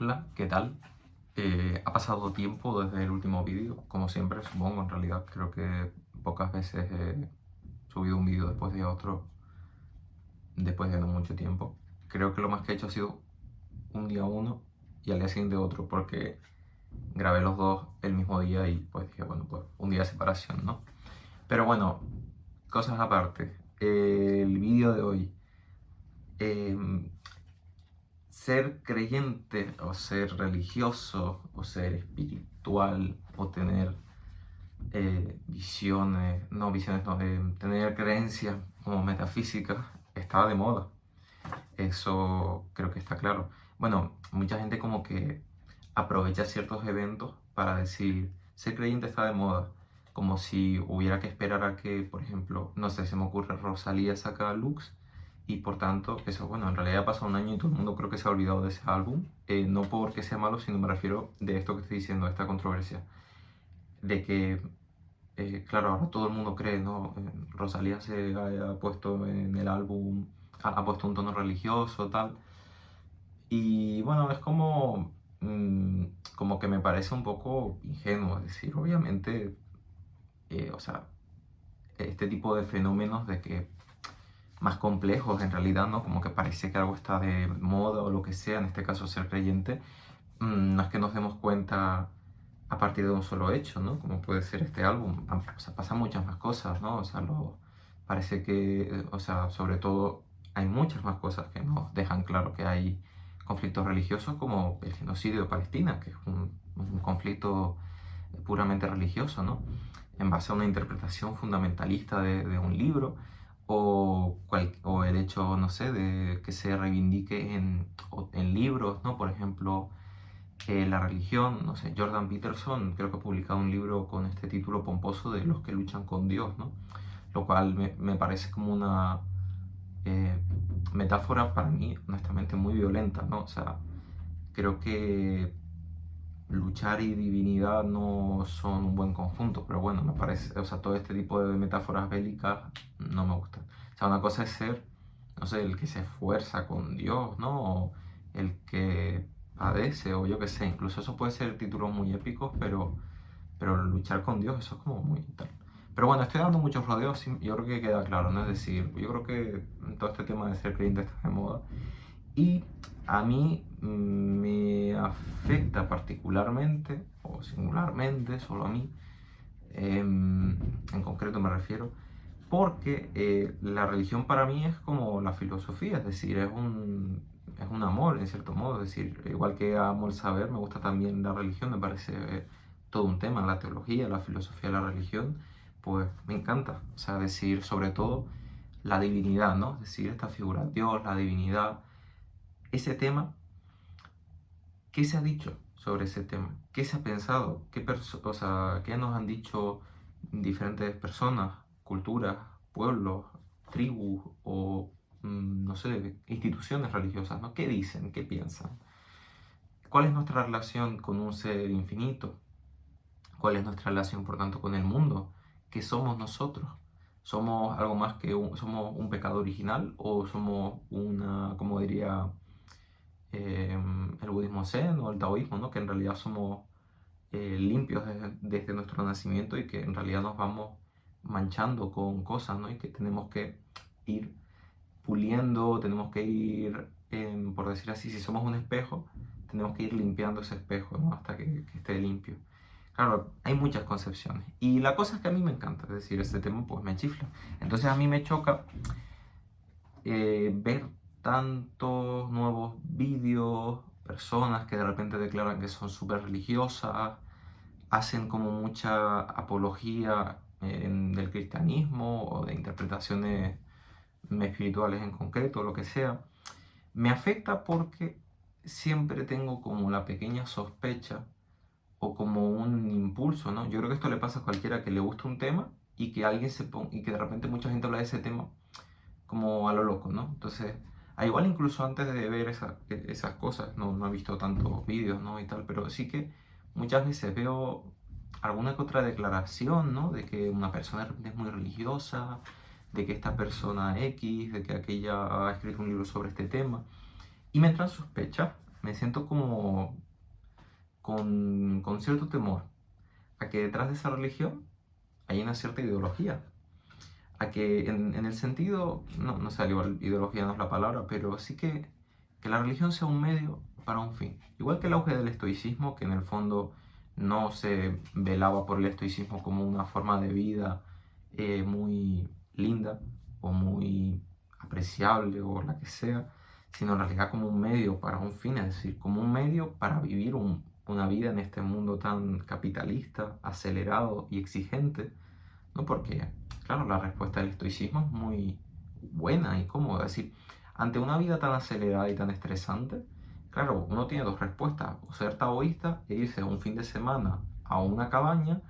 Hola, ¿qué tal? Ha pasado tiempo desde el último vídeo, como siempre, supongo. En realidad creo que pocas veces he subido un vídeo después de otro, después de no mucho tiempo. Creo que lo más que he hecho ha sido un día uno y al día siguiente otro, porque grabé los dos el mismo día y pues dije, bueno, pues un día de separación, ¿no? Pero bueno, cosas aparte. El vídeo de hoy. em, Ser creyente o ser religioso o ser espiritual o tener visiones, no visiones, no, tener creencias como metafísicas está de moda. Eso creo que está claro. Bueno, mucha gente como que aprovecha ciertos eventos para decir, ser creyente está de moda. Como si hubiera que esperar a que, por ejemplo, no sé, se me ocurre, Rosalía saca Lux y por tanto, eso, bueno, en realidad ha pasado un año y todo el mundo creo que se ha olvidado de ese álbum. No porque sea malo, sino me refiero de esto que estoy diciendo, esta controversia. De que, claro, ahora todo el mundo cree, ¿no? Rosalía se ha puesto en el álbum, ha puesto un tono religioso, tal. Y bueno, es como, como que me parece un poco ingenuo, es decir, obviamente, o sea, este tipo de fenómenos de que más complejos en realidad, ¿no? Como que parece que algo está de moda o lo que sea, en este caso ser creyente, no es que nos demos cuenta a partir de un solo hecho, ¿no? Como puede ser este álbum. O sea, pasan muchas más cosas, ¿no? O sea, parece que, o sea, sobre todo hay muchas más cosas que nos dejan claro que hay conflictos religiosos como el genocidio de Palestina, que es un conflicto puramente religioso, ¿no? En base a una interpretación fundamentalista de un libro o el hecho, no sé, de que se reivindique en libros, ¿no? Por ejemplo, la religión, no sé, Jordan Peterson creo que ha publicado un libro con este título pomposo de los que luchan con Dios, ¿no? Lo cual me parece como una eh, metáfora para mí, honestamente, muy violenta, ¿no? O sea, creo que luchar y divinidad no son un buen conjunto, pero bueno, me parece, o sea, todo este tipo de metáforas bélicas no me gustan. O sea, una cosa es ser, no sé, el que se esfuerza con Dios, ¿no? O el que padece, o yo qué sé, incluso eso puede ser títulos muy épicos, pero luchar con Dios, eso es como muy tal. Pero bueno, estoy dando muchos rodeos y yo creo que queda claro, ¿no? Es decir, yo creo que todo este tema de ser creyente está de moda. Y a mí me afecta particularmente, o singularmente, solo a mí, en concreto me refiero, porque la religión para mí es como la filosofía, es decir, es un amor en cierto modo, es decir, igual que amo el saber, me gusta también la religión, me parece todo un tema, la teología, la filosofía de la religión, pues me encanta, o sea, decir sobre todo la divinidad, ¿no? Es decir, esta figura, Dios, la divinidad, ese tema. ¿Qué se ha dicho sobre ese tema? ¿Qué se ha pensado? O sea, ¿qué nos han dicho diferentes personas, culturas, pueblos, tribus o, no sé, instituciones religiosas, ¿no? ¿Qué dicen? ¿Qué piensan? ¿Cuál es nuestra relación con un ser infinito? ¿Cuál es nuestra relación, por tanto, con el mundo? ¿Qué somos nosotros? ¿Somos algo más que somos un pecado original o somos una, como diría el budismo zen o el taoísmo, ¿no? Que en realidad somos limpios desde nuestro nacimiento y que en realidad nos vamos manchando con cosas, ¿no? Y que tenemos que ir puliendo, tenemos que ir, por decir así, si somos un espejo, tenemos que ir limpiando ese espejo, ¿no? Hasta que esté limpio. Claro, hay muchas concepciones. Y la cosa es que a mí me encanta, es decir, este tema pues me chifla. Entonces a mí me choca ver tantos nuevos vídeos, personas que de repente declaran que son súper religiosas, hacen como mucha apología del cristianismo o de interpretaciones espirituales en concreto, lo que sea. Me afecta porque siempre tengo como la pequeña sospecha o como un impulso, ¿no? Yo creo que esto le pasa a cualquiera que le gusta un tema y que alguien y que de repente mucha gente habla de ese tema como a lo loco, ¿no? Entonces, igual incluso antes de ver esas cosas, no he visto tantos vídeos, ¿no? Y tal, pero sí que muchas veces veo alguna que otra declaración, ¿no? De que una persona de repente es muy religiosa, de que esta persona X, de que aquella ha escrito un libro sobre este tema, y me entran sospechas, me siento como con cierto temor a que detrás de esa religión hay una cierta ideología. A que en el sentido, no sé, al igual ideología no es la palabra, pero sí que la religión sea un medio para un fin. Igual que el auge del estoicismo, que en el fondo no se velaba por el estoicismo como una forma de vida muy linda o muy apreciable o la que sea, sino en realidad como un medio para un fin, es decir, como un medio para vivir una vida en este mundo tan capitalista, acelerado y exigente, ¿no? Porque, claro, la respuesta del estoicismo es muy buena y cómoda. Es decir, ante una vida tan acelerada y tan estresante, claro, uno tiene dos respuestas: o ser taoísta e irse un fin de semana a una cabaña,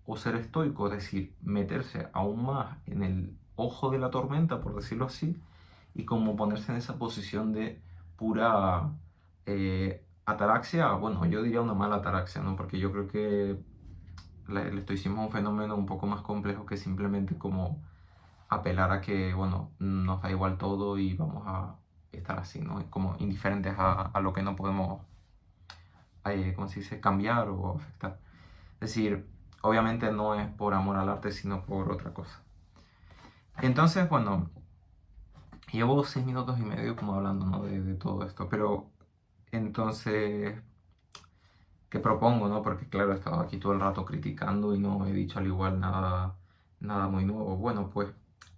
o ser estoico, es decir, meterse aún más en el ojo de la tormenta, por decirlo así, y como ponerse en esa posición de pura ataraxia. Bueno, yo diría una mala ataraxia, ¿no? Porque yo creo que el estoicismo es un fenómeno un poco más complejo que simplemente como apelar a que, bueno, nos da igual todo y vamos a estar así, ¿no? Como indiferentes a lo que no podemos, ¿cómo se dice?, cambiar o afectar. Es decir, obviamente no es por amor al arte, sino por otra cosa. Entonces, bueno, llevo 6 minutos y medio como hablando, ¿no?, de todo esto, pero entonces, ¿qué propongo, no? Porque claro, he estado aquí todo el rato criticando y no he dicho al igual nada muy nuevo. Bueno, pues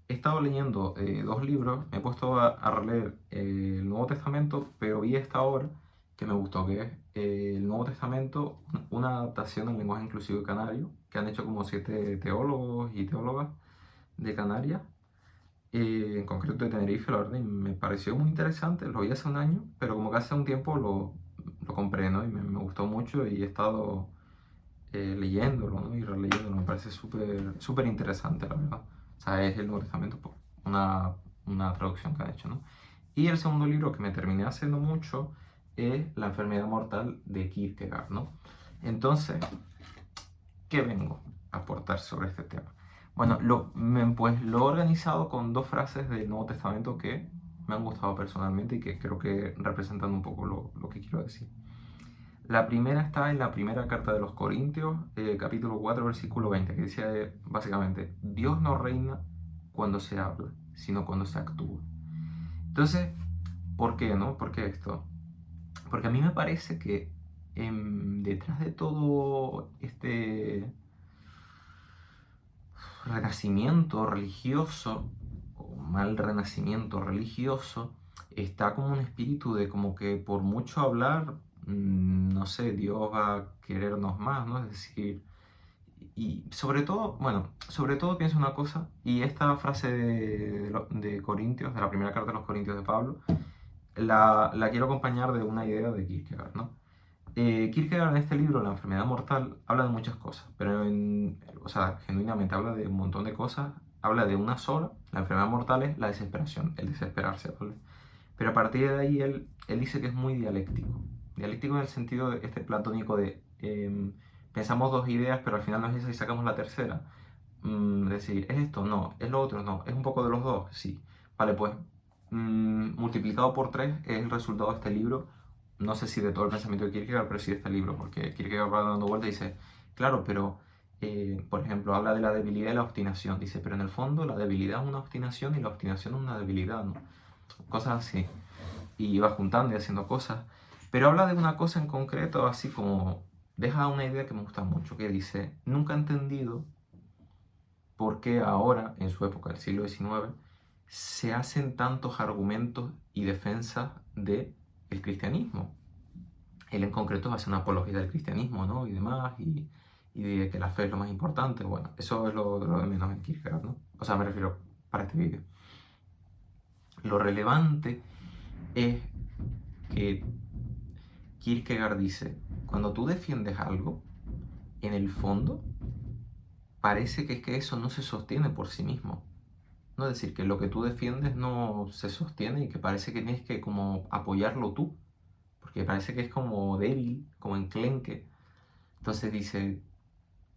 he estado leyendo dos libros, me he puesto a releer el Nuevo Testamento, pero vi esta obra que me gustó, que es el Nuevo Testamento, una adaptación al lenguaje inclusivo canario, que han hecho como 7 teólogos y teólogas de Canarias, en concreto de Tenerife, la verdad, y me pareció muy interesante. Lo vi hace un año, pero como que hace un tiempo lo compré, ¿no? Y me gustó mucho y he estado leyéndolo, ¿no? Y releyéndolo. Me parece súper interesante, la verdad. O sea, es el Nuevo Testamento, pues, una traducción que han hecho, ¿no? Y el segundo libro que me terminé haciendo mucho es La enfermedad mortal de Kierkegaard, ¿no? Entonces, ¿qué vengo a aportar sobre este tema? Bueno, pues lo he organizado con dos frases del Nuevo Testamento que me han gustado personalmente y que creo que representan un poco lo que quiero decir. La primera está en la primera carta de los Corintios, capítulo 4, versículo 20, que dice básicamente: Dios no reina cuando se habla, sino cuando se actúa. Entonces, ¿por qué, no? ¿Por qué esto? Porque a mí me parece que detrás de todo este renacimiento religioso, o mal renacimiento religioso, está como un espíritu de como que por mucho hablar, no sé, Dios va a querernos más, ¿no? Es decir, y sobre todo, bueno, sobre todo pienso una cosa, y esta frase de Corintios, de la primera carta de los Corintios de Pablo, la quiero acompañar de una idea de Kierkegaard, ¿no? Kierkegaard en este libro, La enfermedad mortal, habla de muchas cosas, pero o sea, genuinamente habla de un montón de cosas. Habla de una sola: la enfermedad mortal es la desesperación, el desesperarse, ¿vale? Pero a partir de ahí él dice que es muy dialéctico. Dialéctico en el sentido de este platónico de pensamos dos ideas, pero al final no es esa y sacamos la tercera. Es decir, ¿es esto? No. ¿Es lo otro? No. ¿Es un poco de los dos? Sí. Vale, pues multiplicado por 3 es el resultado de este libro. No sé si de todo el pensamiento de Kierkegaard, pero sí de este libro, porque Kierkegaard va dando vueltas y dice, claro, pero, por ejemplo, habla de la debilidad y la obstinación. Dice, pero en el fondo la debilidad es una obstinación y la obstinación es una debilidad, ¿no? Cosas así. Y va juntando y haciendo cosas. Pero habla de una cosa en concreto, así como deja una idea que me gusta mucho, que dice: nunca he entendido por qué ahora, en su época, el siglo XIX, se hacen tantos argumentos y defensas del cristianismo. Él en concreto hace una apología del cristianismo, ¿no? Y demás, y de que la fe es lo más importante. Bueno, eso es lo de menos en Kierkegaard, ¿no? O sea, me refiero para este vídeo. Lo relevante es que Kierkegaard dice: cuando tú defiendes algo, en el fondo, parece que es que eso no se sostiene por sí mismo. No, es decir, que lo que tú defiendes no se sostiene y que parece que tienes que como apoyarlo tú, porque parece que es como débil, como enclenque. Entonces dice,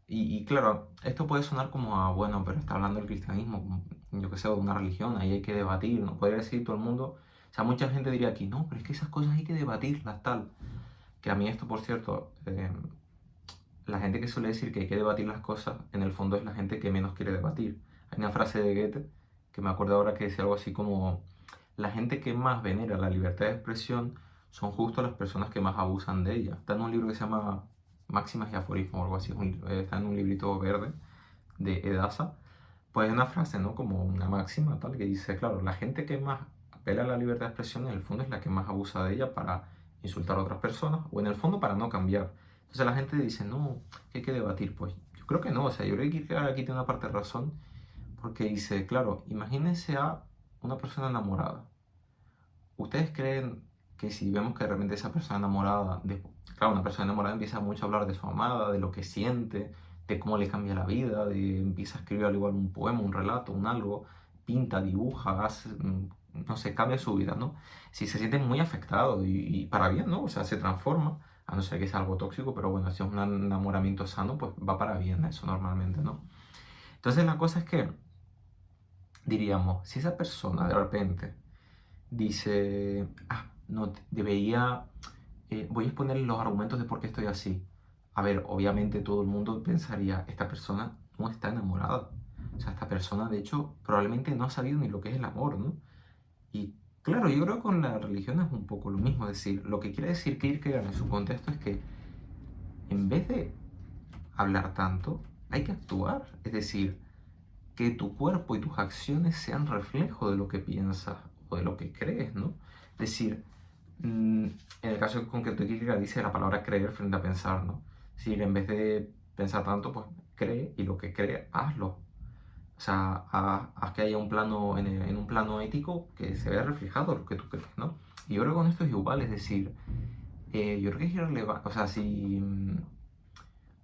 y claro, esto puede sonar como a, bueno, pero está hablando del cristianismo, como, yo qué sé, de una religión, ahí hay que debatir, no podría decir todo el mundo, O sea, mucha gente diría aquí, no, pero es que esas cosas hay que debatirlas, tal. Que a mí esto, por cierto, la gente que suele decir que hay que debatir las cosas, en el fondo es la gente que menos quiere debatir. Hay una frase de Goethe, que me acuerdo ahora, que decía algo así como, la gente que más venera la libertad de expresión son justo las personas que más abusan de ella. Está en un libro que se llama Máximas y Aforismos o algo así, está en un librito verde de Edasa. Pues hay una frase, ¿no? Como una máxima, tal, que dice, claro, la gente que más apela a la libertad de expresión en el fondo es la que más abusa de ella para insultar a otras personas o en el fondo para no cambiar. Entonces la gente dice, no, que hay que debatir. Pues yo creo que no, o sea, yo creo que Kierkegaard aquí tiene una parte de razón porque dice, claro, imagínense a una persona enamorada. ¿Ustedes creen que si vemos que de repente esa persona enamorada, claro, una persona enamorada empieza mucho a hablar de su amada, de lo que siente, de cómo le cambia la vida, empieza a escribir al igual un poema, un relato, un algo, pinta, dibuja, hace, no sé, cambia su vida, ¿no? Si se siente muy afectado y para bien, ¿no? O sea, se transforma, a no ser que sea algo tóxico, pero bueno, si es un enamoramiento sano, pues va para bien eso normalmente, ¿no? Entonces la cosa es que, diríamos, si esa persona de repente dice, no, debería, voy a exponer los argumentos de por qué estoy así. A ver, obviamente todo el mundo pensaría, esta persona no está enamorada. O sea, esta persona, de hecho, probablemente no ha sabido ni lo que es el amor, ¿no? Y claro, yo creo que con la religión es un poco lo mismo. Es decir, lo que quiere decir Kierkegaard en su contexto es que en vez de hablar tanto, hay que actuar. Es decir, que tu cuerpo y tus acciones sean reflejo de lo que piensas o de lo que crees, ¿no? Es decir, en el caso concreto de Kierkegaard dice la palabra creer frente a pensar, ¿no? Es decir, en vez de pensar tanto, pues cree y lo que cree, hazlo. O sea, haz que haya un plano, en un plano ético que se vea reflejado lo que tú crees, ¿no? Y yo creo que con esto es igual, es decir, yo creo que es irrelevante, o sea, si...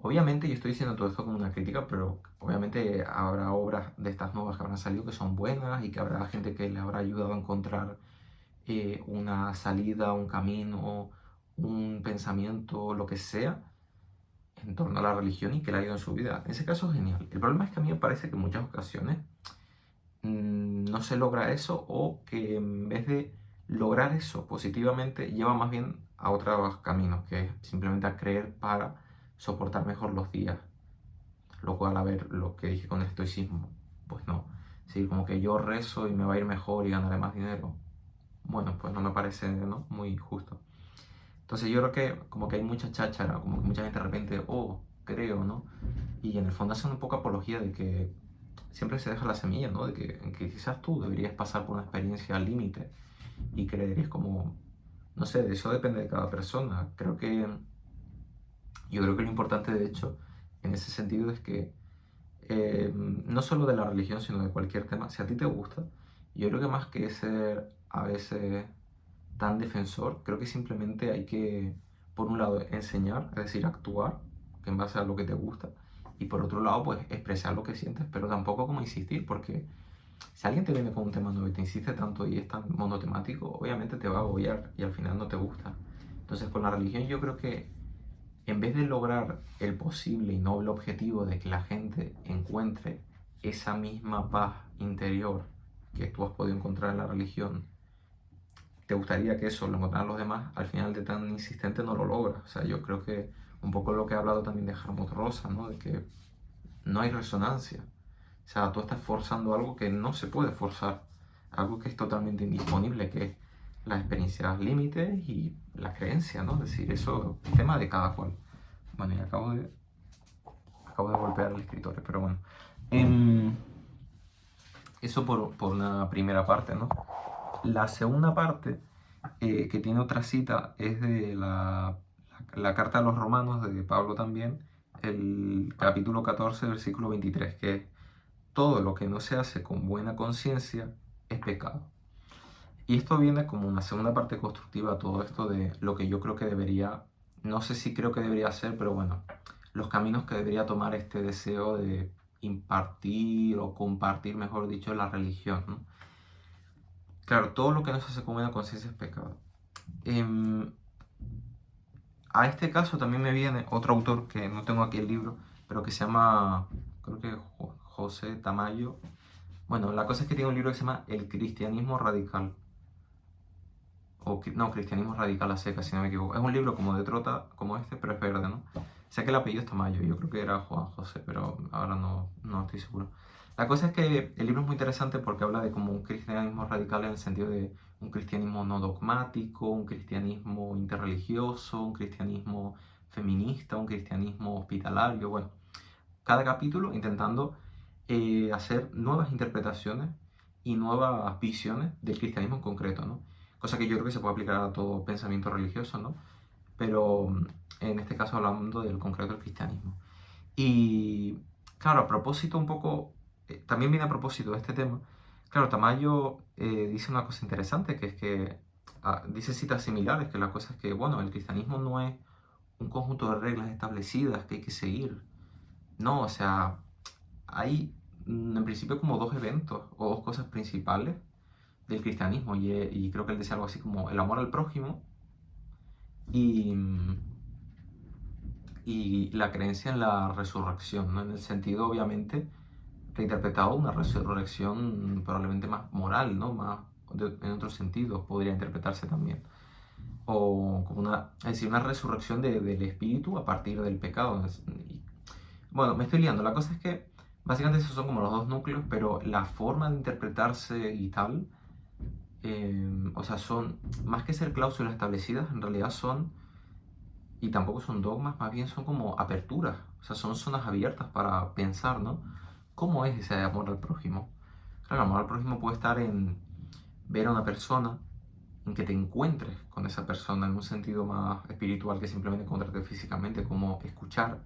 Obviamente yo estoy diciendo todo esto como una crítica, pero obviamente habrá obras de estas nuevas que habrán salido que son buenas y que habrá gente que le habrá ayudado a encontrar una salida, un camino, un pensamiento, lo que sea, en torno a la religión y que le ha ido en su vida. En ese caso es genial. El problema es que a mí me parece que en muchas ocasiones no se logra eso o que en vez de lograr eso positivamente lleva más bien a otros caminos, que es simplemente a creer para soportar mejor los días. Lo cual, a ver, lo que dije con el estoicismo, pues no. Sí, como que yo rezo y me va a ir mejor y ganaré más dinero. Bueno, pues no me parece, ¿no? Muy justo. Entonces yo creo que como que hay mucha cháchara, como que mucha gente de repente, oh, creo, ¿no? Y en el fondo hacen un poco apología de que siempre se deja la semilla, ¿no? De que quizás tú deberías pasar por una experiencia al límite y creer, es como, no sé, de eso depende de cada persona. Yo creo que lo importante, de hecho, en ese sentido es que no solo de la religión, sino de cualquier tema, si a ti te gusta, yo creo que más que ser a veces tan defensor, creo que simplemente hay que, por un lado, enseñar, es decir, actuar en base a lo que te gusta, y por otro lado, pues expresar lo que sientes, pero tampoco como insistir, porque si alguien te viene con un tema nuevo y te insiste tanto y es tan monotemático, obviamente te va a agobiar y al final no te gusta. Entonces, con la religión yo creo que en vez de lograr el posible y noble objetivo de que la gente encuentre esa misma paz interior que tú has podido encontrar en la religión, te gustaría que eso lo encontraran los demás, al final de tan insistente no lo logras. O sea, yo creo que un poco lo que he hablado también de Harmut Rosa, ¿no? De que no hay resonancia. O sea, tú estás forzando algo que no se puede forzar, algo que es totalmente indisponible, que es las experiencias límites y la creencia, ¿no? Es decir, eso es tema de cada cual. Bueno, y acabo de golpear el escritorio, pero bueno. Eso por una primera parte, ¿no? La segunda parte, que tiene otra cita, es de la carta a los romanos de Pablo también, el capítulo 14, versículo 23, que es, todo lo que no se hace con buena conciencia es pecado. Y esto viene como una segunda parte constructiva a todo esto de lo que yo creo que debería, no sé si creo que debería hacer, pero bueno, los caminos que debería tomar este deseo de impartir o compartir, mejor dicho, la religión, ¿no? Claro, todo lo que no se hace con buena conciencia es pecado. A este caso también me viene otro autor que no tengo aquí el libro, pero que se llama, creo que José Tamayo. Bueno, la cosa es que tiene un libro que se llama El cristianismo radical. no, Cristianismo Radical a Secas, si no me equivoco. Es un libro como de Trota, como este, pero es verde, ¿no? Sé que el apellido es Tamayo, yo creo que era Juan José, pero ahora no estoy seguro. La cosa es que el libro es muy interesante porque habla de como un cristianismo radical en el sentido de un cristianismo no dogmático, un cristianismo interreligioso, un cristianismo feminista, un cristianismo hospitalario, bueno, cada capítulo intentando hacer nuevas interpretaciones y nuevas visiones del cristianismo en concreto, ¿no? Cosa que yo creo que se puede aplicar a todo pensamiento religioso, ¿no? Pero en este caso hablando del concreto del cristianismo. Y claro, a propósito un poco, también viene a propósito de este tema, claro, Tamayo dice una cosa interesante, que es que dice citas similares, que la cosa es que, bueno, el cristianismo no es un conjunto de reglas establecidas que hay que seguir, no, o sea, hay en principio como dos eventos o dos cosas principales del cristianismo y creo que él decía algo así como el amor al prójimo y, y la creencia en la resurrección, ¿no? En el sentido obviamente reinterpretado una resurrección probablemente más moral, ¿no? En otros sentidos podría interpretarse también. O como es decir, una resurrección del espíritu a partir del pecado. Bueno, me estoy liando. La cosa es que básicamente esos son como los dos núcleos, pero la forma de interpretarse y tal, o sea, son, más que ser cláusulas establecidas, en realidad son, y tampoco son dogmas, más bien son como aperturas, o sea, son zonas abiertas para pensar, ¿no? ¿Cómo es ese amor al prójimo? Claro, el amor al prójimo puede estar en ver a una persona, en que te encuentres con esa persona en un sentido más espiritual que simplemente encontrarte físicamente, como escuchar,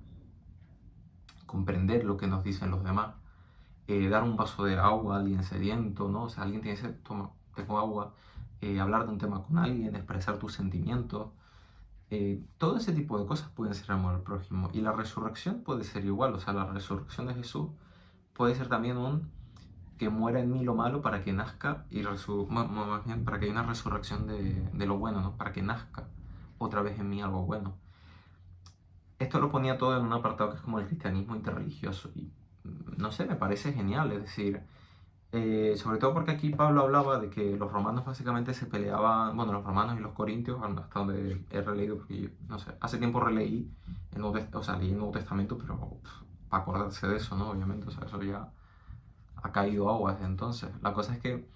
comprender lo que nos dicen los demás, dar un vaso de agua a alguien sediento, ¿no? O sea, alguien tiene sed, toma, tengo agua, hablar de un tema con alguien, expresar tus sentimientos, todo ese tipo de cosas pueden ser amor al prójimo. Y la resurrección puede ser igual, o sea, la resurrección de Jesús puede ser también un que muera en mí lo malo para que nazca y más bien para que haya una resurrección de lo bueno, ¿no? Para que nazca otra vez en mí algo bueno. Esto lo ponía todo en un apartado que es como el cristianismo interreligioso y no sé, me parece genial, es decir, sobre todo porque aquí Pablo hablaba de que los romanos básicamente se peleaban, bueno, los romanos y los corintios, hasta donde he releído, porque yo, no sé, hace tiempo releí o sea, leí el Nuevo Testamento, pero para acordarse de eso, ¿no? Obviamente, o sea, eso ya ha caído agua desde entonces. La cosa es que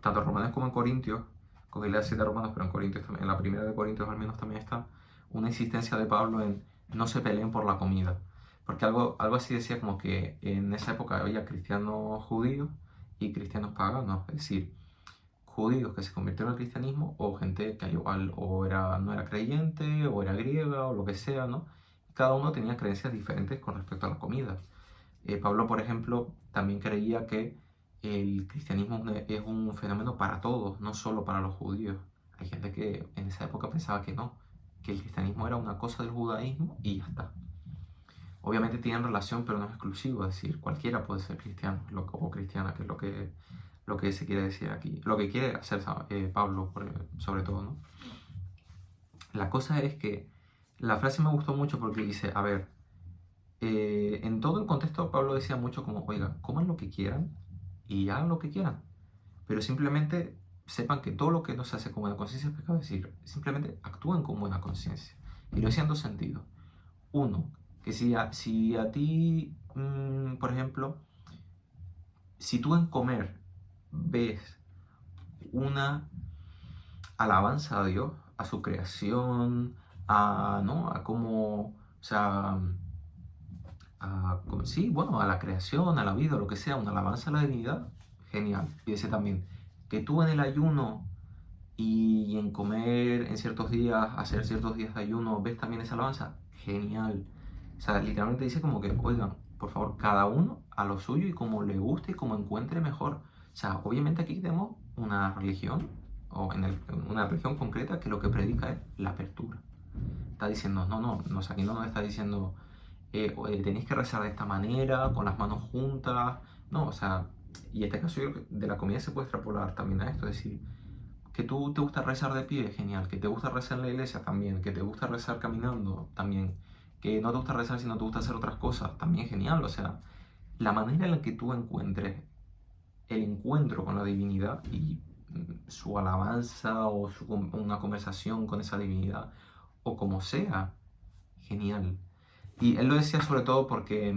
tanto en Romanos como en Corintios, cogí la cita de Romanos, pero en Corintios también, en la primera de Corintios al menos también está una insistencia de Pablo en no se peleen por la comida. Porque algo así decía como que en esa época había cristianos judíos y cristianos paganos, es decir, judíos que se convirtieron al cristianismo o gente que al igual no era creyente o era griega o lo que sea, ¿no? Cada uno tenía creencias diferentes con respecto a la comida. Pablo, por ejemplo, también creía que el cristianismo es un fenómeno para todos, no solo para los judíos. Hay gente que en esa época pensaba que no, que el cristianismo era una cosa del judaísmo y ya está. Obviamente tienen relación, pero no es exclusivo, es decir, cualquiera puede ser cristiano o cristiana, que es lo que se quiere decir aquí, lo que quiere hacer Pablo sobre todo, ¿no? La cosa es que la frase me gustó mucho porque dice, a ver, en todo el contexto Pablo decía mucho como, oiga, coman lo que quieran y hagan lo que quieran, pero simplemente sepan que todo lo que no se hace con buena conciencia es pecado, es decir, simplemente actúen con buena conciencia. Y lo decía en dos sentidos. Uno, que si a ti, por ejemplo, si tú en comer ves una alabanza a Dios, a su creación, ¿no? A cómo, o sea, sí, bueno, a la creación, a la vida, lo que sea, una alabanza a la divinidad, genial. Y dice también que tú en el ayuno y en comer en ciertos días, hacer ciertos días de ayuno, ves también esa alabanza, genial. O sea, literalmente dice como que, oigan, por favor, cada uno a lo suyo y como le guste y como encuentre mejor. O sea, obviamente aquí tenemos una religión, o una religión concreta que lo que predica es la apertura. Está diciendo, no, aquí no nos está diciendo tenéis que rezar de esta manera, con las manos juntas, no, o sea, y este caso yo creo que de la comida se puede extrapolar también a esto, es decir, que tú te gusta rezar de pie, genial, que te gusta rezar en la iglesia también, que te gusta rezar caminando también, que no te gusta rezar sino te gusta hacer otras cosas, también genial, o sea, la manera en la que tú encuentres el encuentro con la divinidad y su alabanza o una conversación con esa divinidad, o como sea, genial. Y él lo decía sobre todo porque,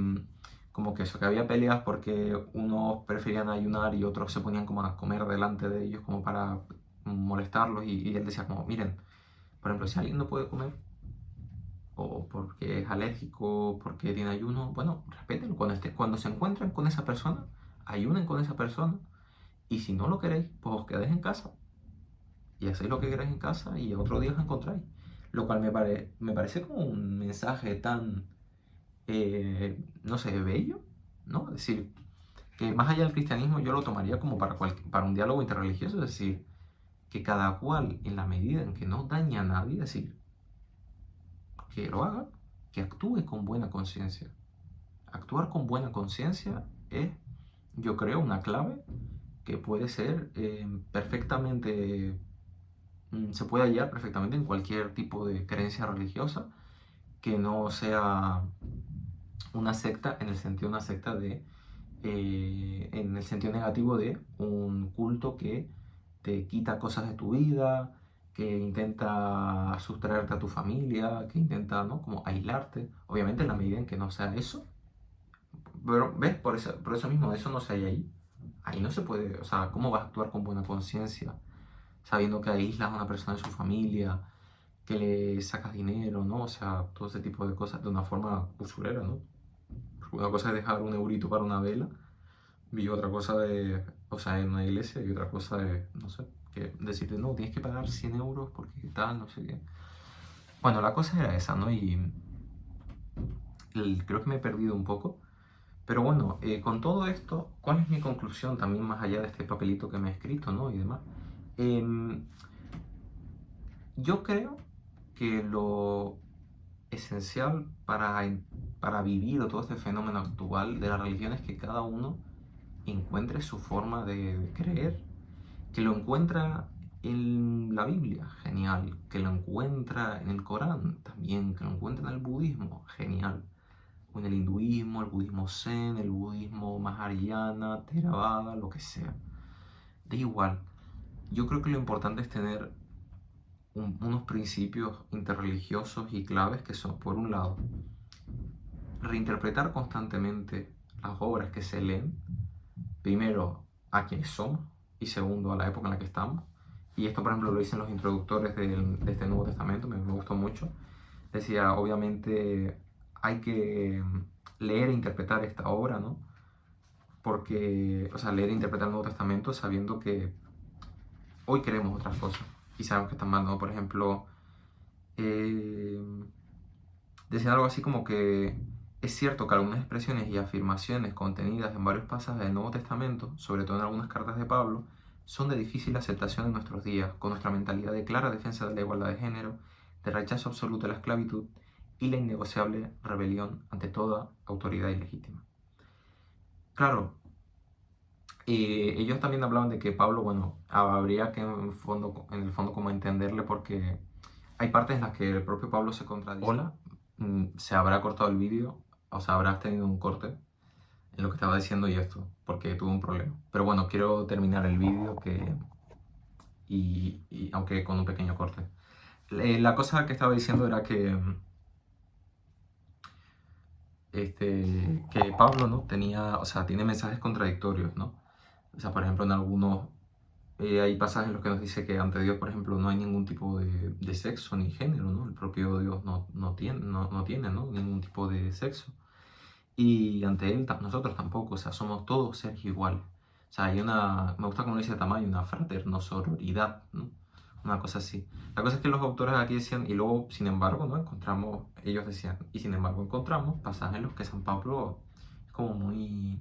como que eso, que había peleas porque unos preferían ayunar y otros se ponían como a comer delante de ellos como para molestarlos, y él decía como, miren, por ejemplo, si alguien no puede comer, o porque es alérgico, porque tiene ayuno, bueno, respétenlo. Cuando se encuentran con esa persona, ayunen con esa persona. Y si no lo queréis, pues os quedáis en casa. Y hacéis lo que queráis en casa y otro día os encontráis. Lo cual me parece como un mensaje tan, no sé, bello, ¿no? Es decir, que más allá del cristianismo yo lo tomaría como para un diálogo interreligioso, es decir, que cada cual en la medida en que no daña a nadie, es decir, que lo haga, que actúe con buena conciencia. Actuar con buena conciencia es, yo creo, una clave que puede ser perfectamente, se puede hallar perfectamente en cualquier tipo de creencia religiosa que no sea una secta, en el sentido de una secta de, en el sentido negativo de un culto que te quita cosas de tu vida, que intenta sustraerte a tu familia, que intenta, ¿no?, como aislarte. Obviamente en la medida en que no sea eso. Pero, ¿ves? Por eso mismo, eso no se hay ahí. Ahí no se puede, o sea, ¿cómo vas a actuar con buena conciencia sabiendo que aíslas a una persona de su familia, que le sacas dinero, ¿no? O sea, todo ese tipo de cosas de una forma usurera, ¿no? Porque una cosa es dejar un eurito para una vela y otra cosa es, o sea, en una iglesia, y otra cosa es, no sé, que decirte, no, tienes que pagar 100 euros porque tal, no sé qué. Bueno, la cosa era esa, ¿no? Y creo que me he perdido un poco. Pero bueno, con todo esto, ¿cuál es mi conclusión también más allá de este papelito que me he escrito, ¿no? Y demás. Em, yo creo que lo esencial para vivir todo este fenómeno actual de la religión es que cada uno encuentre su forma de creer, que lo encuentra en la Biblia, genial, que lo encuentra en el Corán, también, que lo encuentra en el budismo, genial, o en el hinduismo, el budismo zen, el budismo mahayana, theravada, lo que sea. Da igual. Yo creo que lo importante es tener unos principios interreligiosos y claves que son, por un lado, reinterpretar constantemente las obras que se leen, primero a quienes somos y segundo a la época en la que estamos. Y esto, por ejemplo, lo dicen los introductores de este Nuevo Testamento, me gustó mucho. Decía, obviamente hay que leer e interpretar esta obra, ¿no? Porque, o sea, leer e interpretar el Nuevo Testamento sabiendo que hoy queremos otras cosas y sabemos que están mal, ¿no? Por ejemplo, eh, decían algo así como que es cierto que algunas expresiones y afirmaciones contenidas en varios pasajes del Nuevo Testamento, sobre todo en algunas cartas de Pablo, son de difícil aceptación en nuestros días, con nuestra mentalidad de clara defensa de la igualdad de género, de rechazo absoluto de la esclavitud y la innegociable rebelión ante toda autoridad ilegítima. Claro, ellos también hablaban de que Pablo, bueno, habría que en el fondo como entenderle, porque hay partes en las que el propio Pablo se contradice. Hola, se habrá cortado el vídeo, o sea, habrás tenido un corte en lo que estaba diciendo y esto, porque tuve un problema. Pero bueno, quiero terminar el vídeo y aunque con un pequeño corte. La cosa que estaba diciendo era que Pablo, ¿no?, tenía, o sea, tiene mensajes contradictorios, ¿no? O sea, por ejemplo, en algunos hay pasajes en los que nos dice que ante Dios, por ejemplo, no hay ningún tipo de sexo ni género, ¿no? El propio Dios no tiene, ¿no?, ningún tipo de sexo. Y ante Él, nosotros tampoco, o sea, somos todos seres iguales. O sea, me gusta como lo dice Tamayo, una fraternosororidad, ¿no? Una cosa así. La cosa es que los autores aquí decían, y luego, sin embargo, ¿no?, encontramos, ellos decían, y sin embargo encontramos pasajes en los que San Pablo es como muy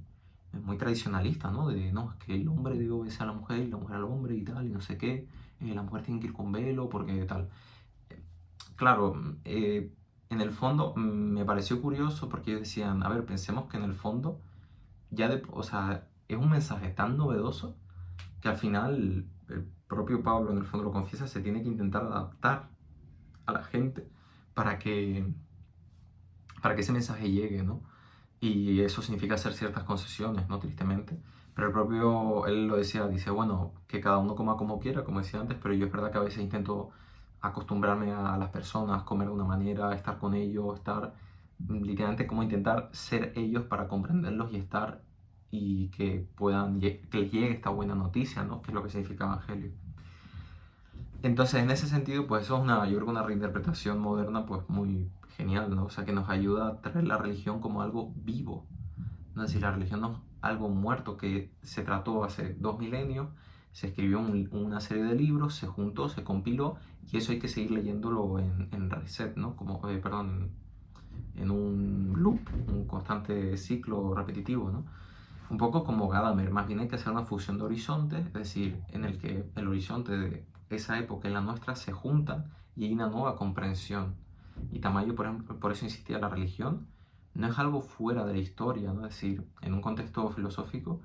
tradicionalista, ¿no? De, no, es que el hombre debe obedecer a la mujer y la mujer al hombre y tal, y no sé qué. La mujer tiene que ir con velo porque tal. Claro, en el fondo me pareció curioso porque ellos decían, a ver, pensemos que en el fondo o sea, es un mensaje tan novedoso que al final el propio Pablo, en el fondo lo confiesa, se tiene que intentar adaptar a la gente para que, para que ese mensaje llegue, ¿no? Y eso significa hacer ciertas concesiones, ¿no? Tristemente. Pero el propio, él lo decía, dice, bueno, que cada uno coma como quiera, como decía antes, pero yo es verdad que a veces intento acostumbrarme a las personas, comer de una manera, estar con ellos, estar literalmente como intentar ser ellos para comprenderlos y estar y que puedan, que les llegue esta buena noticia, ¿no? Que es lo que significa evangelio. Entonces, en ese sentido, pues eso es una, yo creo que una reinterpretación moderna, pues muy genial, ¿no? O sea, que nos ayuda a traer la religión como algo vivo, ¿no? Es decir, la religión no es algo muerto que se trató hace 2 milenios, se escribió una serie de libros, se juntó, se compiló, y eso hay que seguir leyéndolo en reset, ¿no? Como, perdón, en un loop, un constante ciclo repetitivo, ¿no? Un poco como Gadamer, más bien hay que hacer una fusión de horizontes, es decir, en el que el horizonte de esa época y la nuestra se juntan y hay una nueva comprensión. Y Tamayo, por ejemplo, por eso insistía, la religión no es algo fuera de la historia, ¿no? Es decir, en un contexto filosófico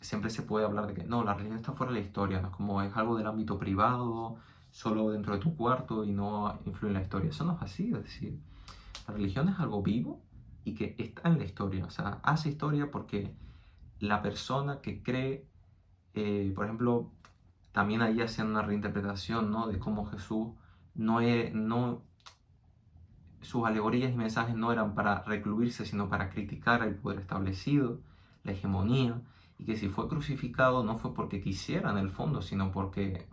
siempre se puede hablar de que no, la religión está fuera de la historia, ¿no? Es como es algo del ámbito privado, solo dentro de tu cuarto y no influye en la historia. Eso no es así, es decir, la religión es algo vivo y que está en la historia, o sea, hace historia porque la persona que cree, por ejemplo, también ahí hacían una reinterpretación, ¿no? De cómo Jesús no, sus alegorías y mensajes no eran para recluirse, sino para criticar el poder establecido, la hegemonía, y que si fue crucificado no fue porque quisiera en el fondo, sino porque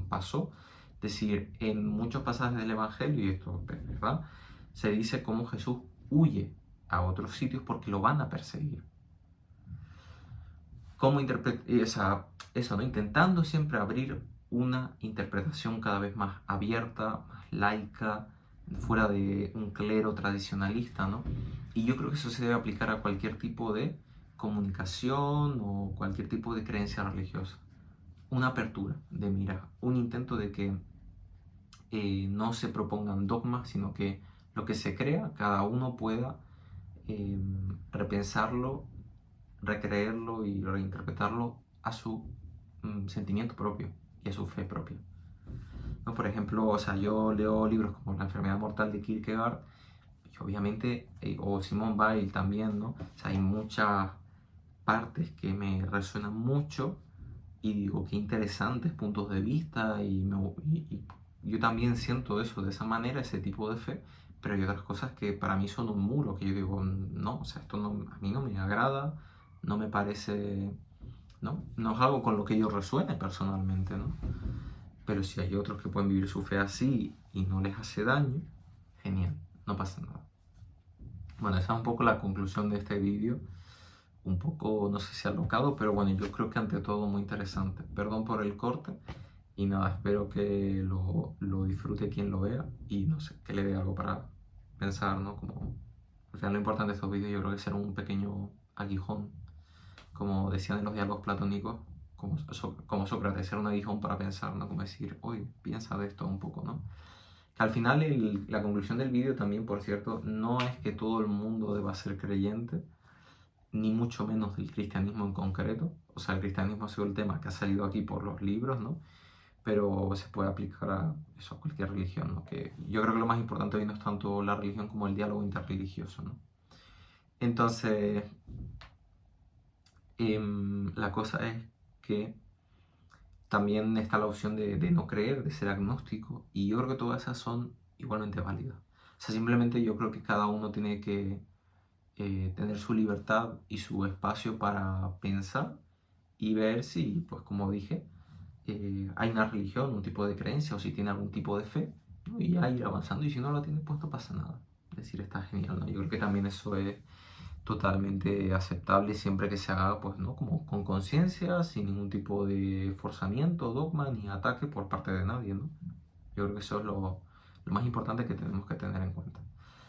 pasó. Es decir, en muchos pasajes del Evangelio, y esto es verdad, se dice cómo Jesús huye a otros sitios porque lo van a perseguir. ¿Cómo eso, ¿no? Intentando siempre abrir una interpretación cada vez más abierta, más laica, fuera de un clero tradicionalista, ¿no? Y yo creo que eso se debe aplicar a cualquier tipo de comunicación o cualquier tipo de creencia religiosa. Una apertura de mira, un intento de que no se propongan dogmas, sino que lo que se crea, cada uno pueda repensarlo, recreerlo y reinterpretarlo a su sentimiento propio y a su fe propia, ¿no? Por ejemplo, o sea, yo leo libros como La enfermedad mortal de Kierkegaard y obviamente, o Simone Weil también, ¿no? O sea, hay muchas partes que me resuenan mucho y digo, qué interesantes puntos de vista y yo también siento eso de esa manera, ese tipo de fe, pero hay otras cosas que para mí son un muro, que yo digo, no, o sea, esto no, a mí no me agrada, no me parece, ¿no? No es algo con lo que yo resuene personalmente, ¿no? Pero si hay otros que pueden vivir su fe así y no les hace daño, genial, no pasa nada. Bueno, esa es un poco la conclusión de este vídeo. Un poco, no sé si alocado, pero bueno, yo creo que ante todo muy interesante. Perdón por el corte y nada, espero que lo disfrute quien lo vea y no sé, que le dé algo para pensar, ¿no? Como, al final lo importante de estos vídeos yo creo que es ser un pequeño aguijón, como decían en los diálogos platónicos, como Sócrates, ser un aguijón para pensar, ¿no? Como decir, oye, piensa de esto un poco, ¿no? Que al final la conclusión del vídeo también, por cierto, no es que todo el mundo deba ser creyente, ni mucho menos del cristianismo en concreto. O sea, el cristianismo ha sido el tema que ha salido aquí por los libros, ¿no? Pero se puede aplicar a eso, a cualquier religión, ¿no? Que yo creo que lo más importante hoy no es tanto la religión como el diálogo interreligioso, ¿no? Entonces, la cosa es que también está la opción de no creer, de ser agnóstico, y yo creo que todas esas son igualmente válidas. O sea, simplemente yo creo que cada uno tiene que tener su libertad y su espacio para pensar y ver si, pues como dije, hay una religión, un tipo de creencia o si tiene algún tipo de fe, ¿no? Y ya ir avanzando y si no la tiene, pues no pasa nada. Es decir, está genial, ¿no? Yo creo que también eso es totalmente aceptable siempre que se haga, pues, ¿no? Como con conciencia, sin ningún tipo de forzamiento, dogma ni ataque por parte de nadie, ¿no? Yo creo que eso es lo más importante que tenemos que tener en cuenta.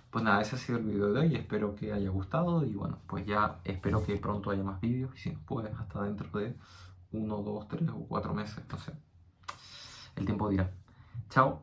Pues nada, ese ha sido el vídeo de hoy, espero que haya gustado y bueno, pues ya espero que pronto haya más vídeos y si no, pues hasta dentro de 1, 2, 3 o 4 meses, no sé, el tiempo dirá. Chao.